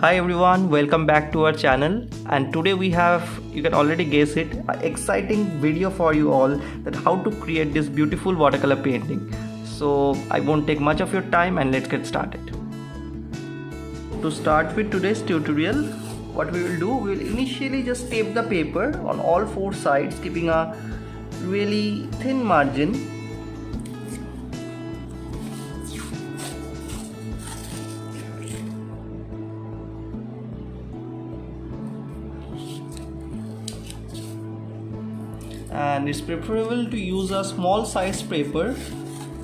Hi everyone, welcome back to our channel, and today we have, you can already guess it, an exciting video for you all that how to create this beautiful watercolor painting. So I won't take much of your time and let's get started. To start with today's tutorial, what we will do, we will initially just tape the paper on all four sides, keeping a really thin margin. And it's preferable to use a small size paper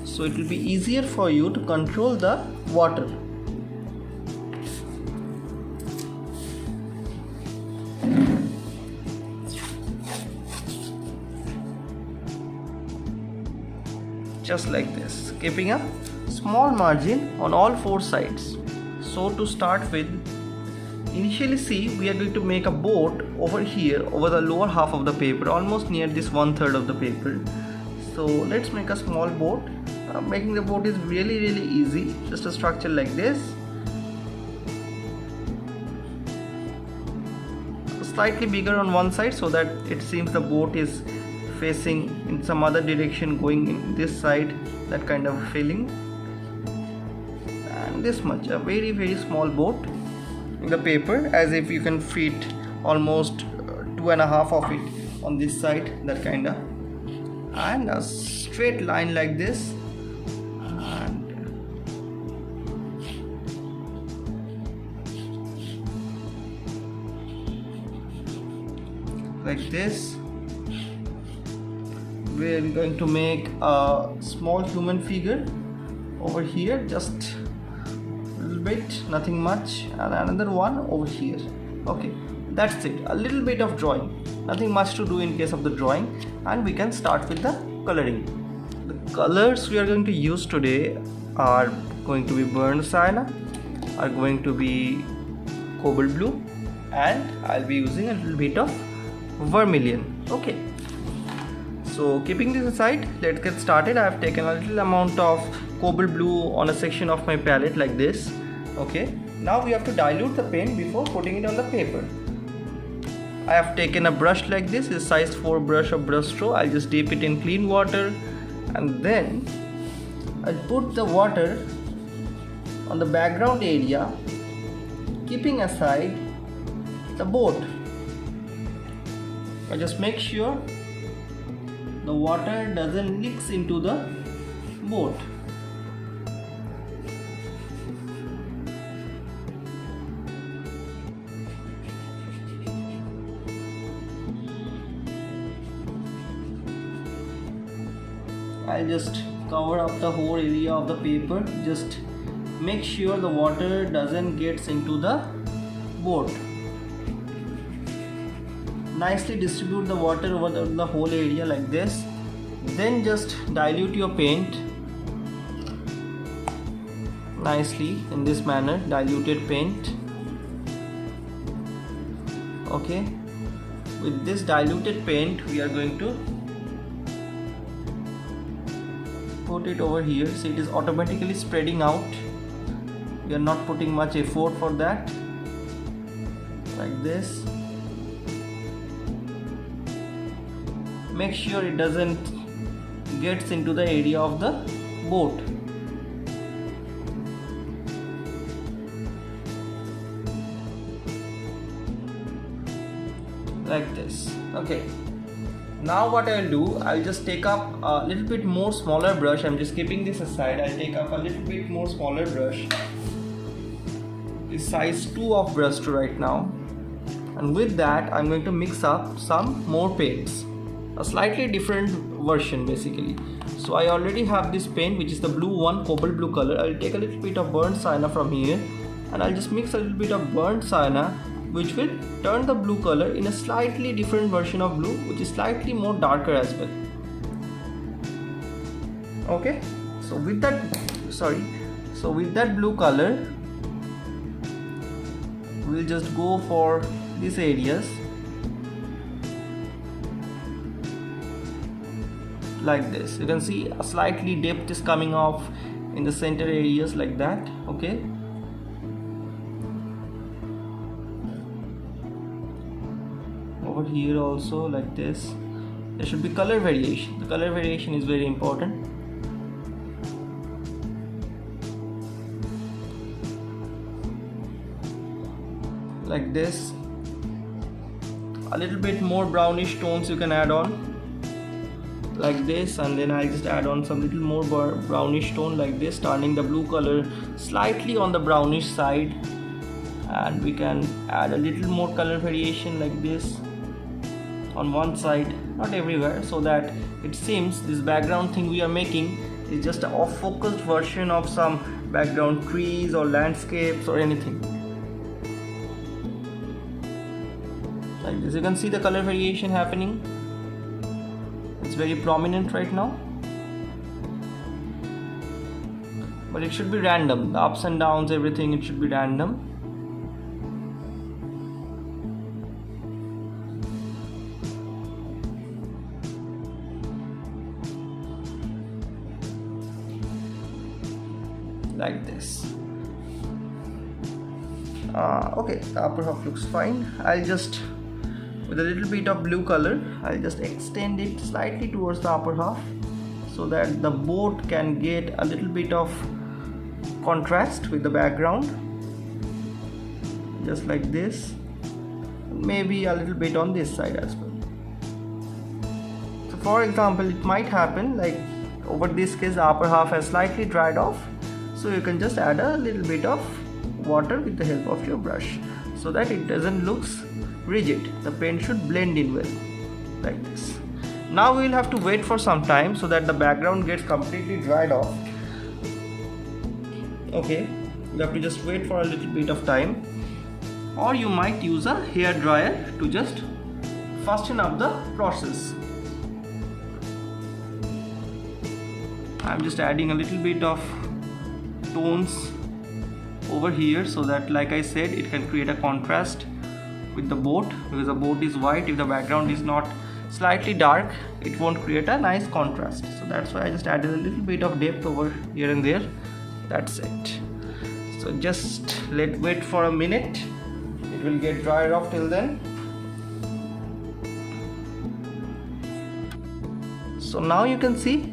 so it will be easier for you to control the water. Just like this, keeping a small margin on all four sides. So to start with, initially see, we are going to make a boat over here, over the lower half of the paper, almost near this 1/3 of the paper. So let's make a small boat. Making the boat is really easy, just a structure like this. Slightly bigger on one side so that it seems the boat is facing in some other direction, going in this side, that kind of feeling. And this much, a very small boat in the paper, as if you can fit almost 2.5 of it on this side, that kind of, and a straight line like this, and like this. We're going to make a small human figure over here, just bit, nothing much, and another one over here. Okay, that's it, a little bit of drawing, nothing much to do in case of the drawing, and we can start with the coloring. The colors we are going to use today are going to be burnt sienna, are going to be cobalt blue, and I'll be using a little bit of vermilion. Okay, so keeping this aside, let's get started. I have taken a little amount of cobalt blue on a section of my palette like this. Okay, now we have to dilute the paint before putting it on the paper. I have taken a brush like this, is size 4 brush of brush stroke. I'll just dip it in clean water, and then I'll put the water on the background area, keeping aside the boat. I just make sure the water doesn't mix into the boat. I'll just cover up the whole area of the paper. Just make sure the water doesn't get into the boat. Nicely distribute the water over the whole area like this. Then just dilute your paint nicely in this manner, diluted paint. Okay, with this diluted paint we are going to put it over here. See, it is automatically spreading out. We are not putting much effort for that. Like this. Make sure it doesn't gets into the area of the boat. Like this. Okay. Now what I'll do, I'll just take up a little bit more smaller brush. I'm just keeping this aside. I'll take up a little bit more smaller brush. It's size 2 of brush stroke right now. And with that, I'm going to mix up some more paints. A slightly different version basically. So I already have this paint, which is the blue one, cobalt blue color. I'll take a little bit of burnt sienna from here, and I'll just mix a little bit of burnt sienna, which will turn the blue color in a slightly different version of blue, which is slightly more darker as well. Okay, so with that blue color, we'll just go for these areas like this. You can see a slightly depth is coming off in the center areas like that. Okay, over here also like this. There should be color variation. The color variation is very important. Like this. A little bit more brownish tones you can add on like this, and then I just add on some little more brownish tone like this, turning the blue color slightly on the brownish side, and we can add a little more color variation like this on one side, not everywhere, so that it seems this background thing we are making is just a off-focused version of some background trees or landscapes or anything. Like this, you can see the color variation happening. It's very prominent right now, but it should be random. The ups and downs, everything, it should be random. Like this. Okay, the upper half looks fine. I'll just, with a little bit of blue color, I'll just extend it slightly towards the upper half so that the boat can get a little bit of contrast with the background, just like this. Maybe a little bit on this side as well. So for example, it might happen like over this case the upper half has slightly dried off, so you can just add a little bit of water with the help of your brush so that it doesn't look rigid. The paint should blend in well like this. Now we will have to wait for some time so that the background gets completely dried off. Okay, you have to just wait for a little bit of time, or you might use a hair dryer to just fasten up the process. I'm just adding a little bit of tones over here so that, like I said, it can create a contrast with the boat, because the boat is white. If the background is not slightly dark, it won't create a nice contrast. So that's why I just added a little bit of depth over here and there. That's it. So just wait for a minute. It will get dried off till then. So now you can see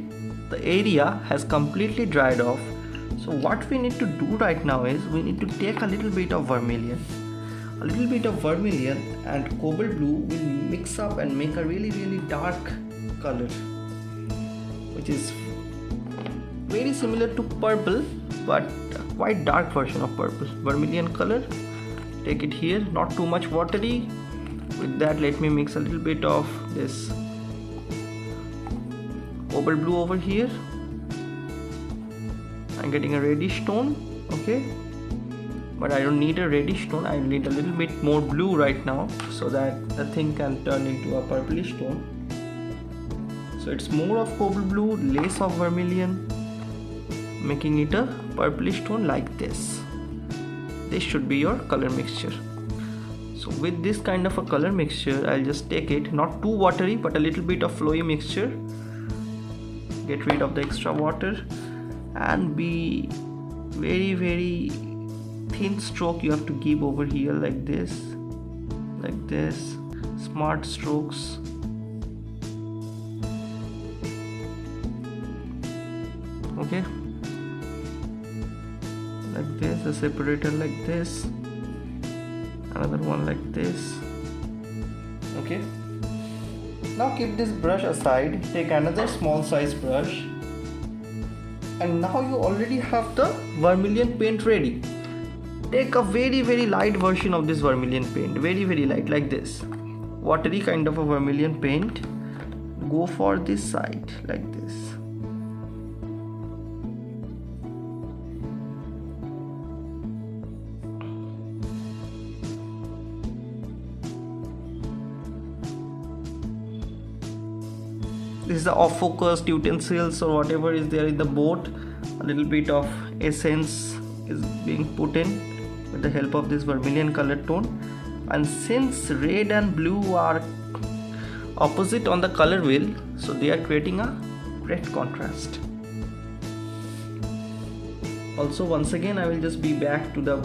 the area has completely dried off. So what we need to do right now is we need to take a little bit of vermilion. A little bit of vermilion and cobalt blue will mix up and make a really dark color, which is very similar to purple but a quite dark version of purple. Vermilion color, take it here, not too much watery. With that, let me mix a little bit of this cobalt blue over here. I'm getting a reddish tone, okay, but I don't need a reddish tone. I need a little bit more blue right now so that the thing can turn into a purplish tone. So it's more of cobalt blue, less of vermilion, making it a purplish tone like this. This should be your color mixture. So with this kind of a color mixture, I'll just take it, not too watery but a little bit of flowy mixture. Get rid of the extra water and be very thin stroke you have to give over here like this, smart strokes. Okay, like this, a separator like this, another one like this. Okay, now keep this brush aside, take another small size brush, and now you already have the vermilion paint ready. Take a very light version of this vermilion paint, very light, like this, watery kind of a vermilion paint. Go for this side like this. This is the off-focused utensils or whatever is there in the boat. A little bit of essence is being put in with the help of this vermilion color tone. And since red and blue are opposite on the color wheel, so they are creating a great contrast. Also, once again, I will just be back to the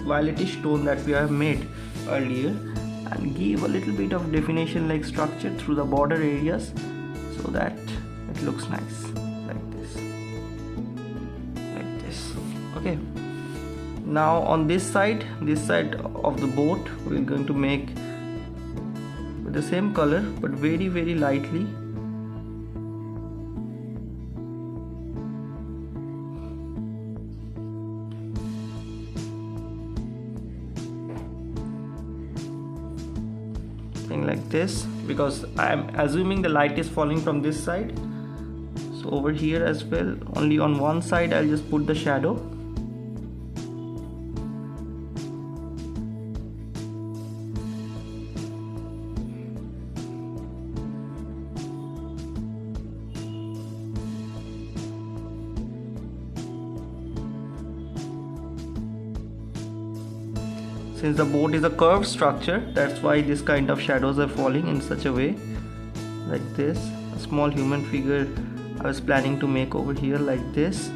violetish tone that we have made earlier, and give a little bit of definition like structure through the border areas so that it looks nice like this. Okay, now on this side of the boat, we're going to make with the same color but very lightly. Like this, because I am assuming the light is falling from this side, so over here as well, only on one side I'll just put the shadow. Since the boat is a curved structure, that's why this kind of shadows are falling in such a way, like this. A small human figure I was planning to make over here like this.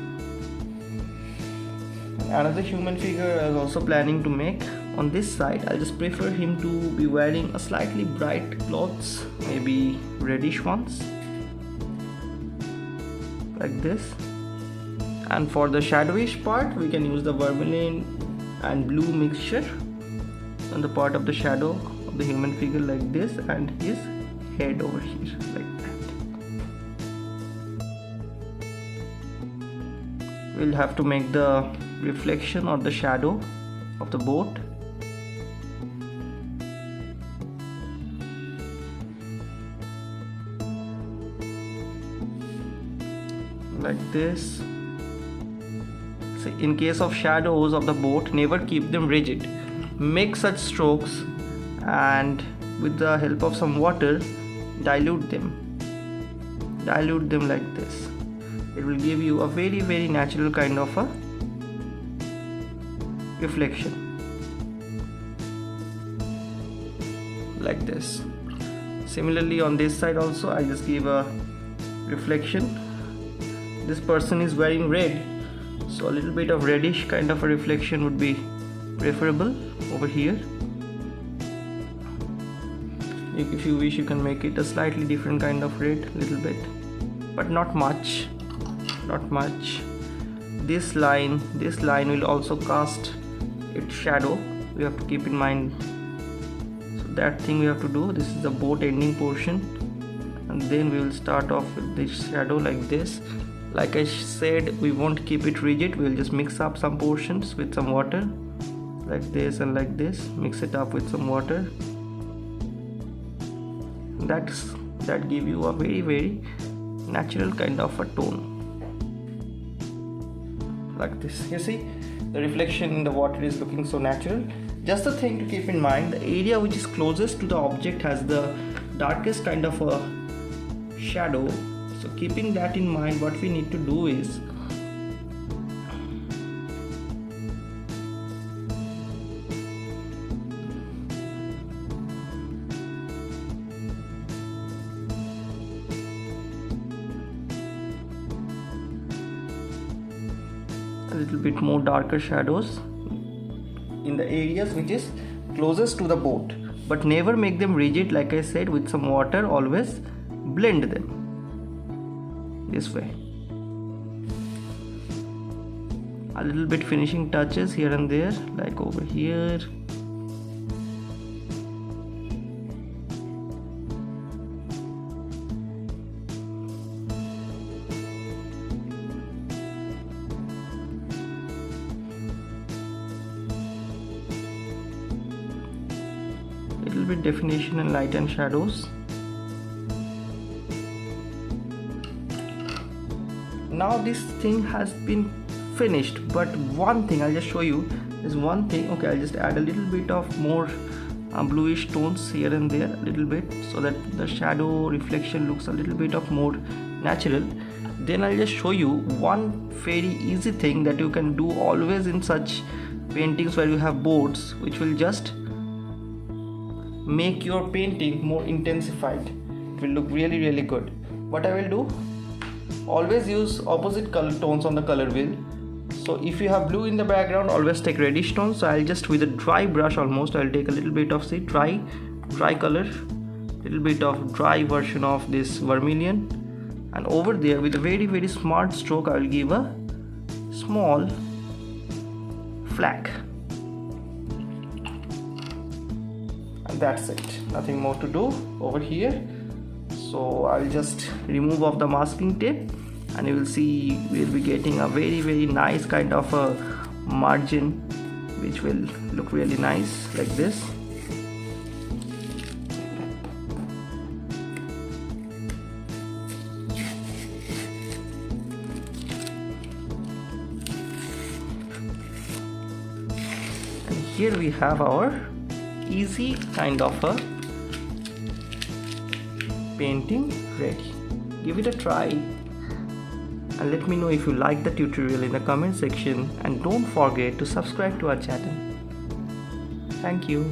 Another human figure I was also planning to make on this side. I'll just prefer him to be wearing a slightly bright clothes, maybe reddish ones, like this. And for the shadowish part, we can use the vermilion and blue mixture on the part of the shadow of the human figure like this, and his head over here like that. We'll have to make the reflection or the shadow of the boat. Like this. So in case of shadows of the boat, never keep them rigid. Make such strokes and with the help of some water dilute them like this. It will give you a very natural kind of a reflection like this. Similarly on this side also, I just give a reflection. This person is wearing red, so a little bit of reddish kind of a reflection would be preferable over here. If you wish, you can make it a slightly different kind of red, little bit, but not much. This line will also cast its shadow. We have to keep in mind. So that thing we have to do. This is the boat ending portion, and then we will start off with this shadow like this. Like I said, we won't keep it rigid. We'll just mix up some portions with some water, like this and like this. Mix it up with some water. That give you a very natural kind of a tone, like this. You see, the reflection in the water is looking so natural. Just a thing to keep in mind, the area which is closest to the object has the darkest kind of a shadow. So keeping that in mind, what we need to do is a little bit more darker shadows in the areas which is closest to the boat, but never make them rigid. Like I said, with some water, always blend them this way. A little bit finishing touches here and there, like over here. Little bit definition and light and shadows. Now this thing has been finished, but one thing I'll just show you is one thing. Okay, I'll just add a little bit of more bluish tones here and there, a little bit, so that the shadow reflection looks a little bit of more natural. Then I'll just show you one very easy thing that you can do always in such paintings where you have boards, which will just make your painting more intensified. It will look really good. What I will do, always use opposite color tones on the color wheel. So if you have blue in the background, always take reddish tone. So I'll just, with a dry brush almost, I'll take a little bit of the dry color, little bit of dry version of this vermilion, and over there with a very smart stroke I will give a small flag, and that's it, nothing more to do over here. So I'll just remove off the masking tape, and you will see we'll be getting a very nice kind of a margin which will look really nice like this. And here we have our easy kind of a painting ready. Give it a try and let me know if you like the tutorial in the comment section, and don't forget to subscribe to our channel. Thank you.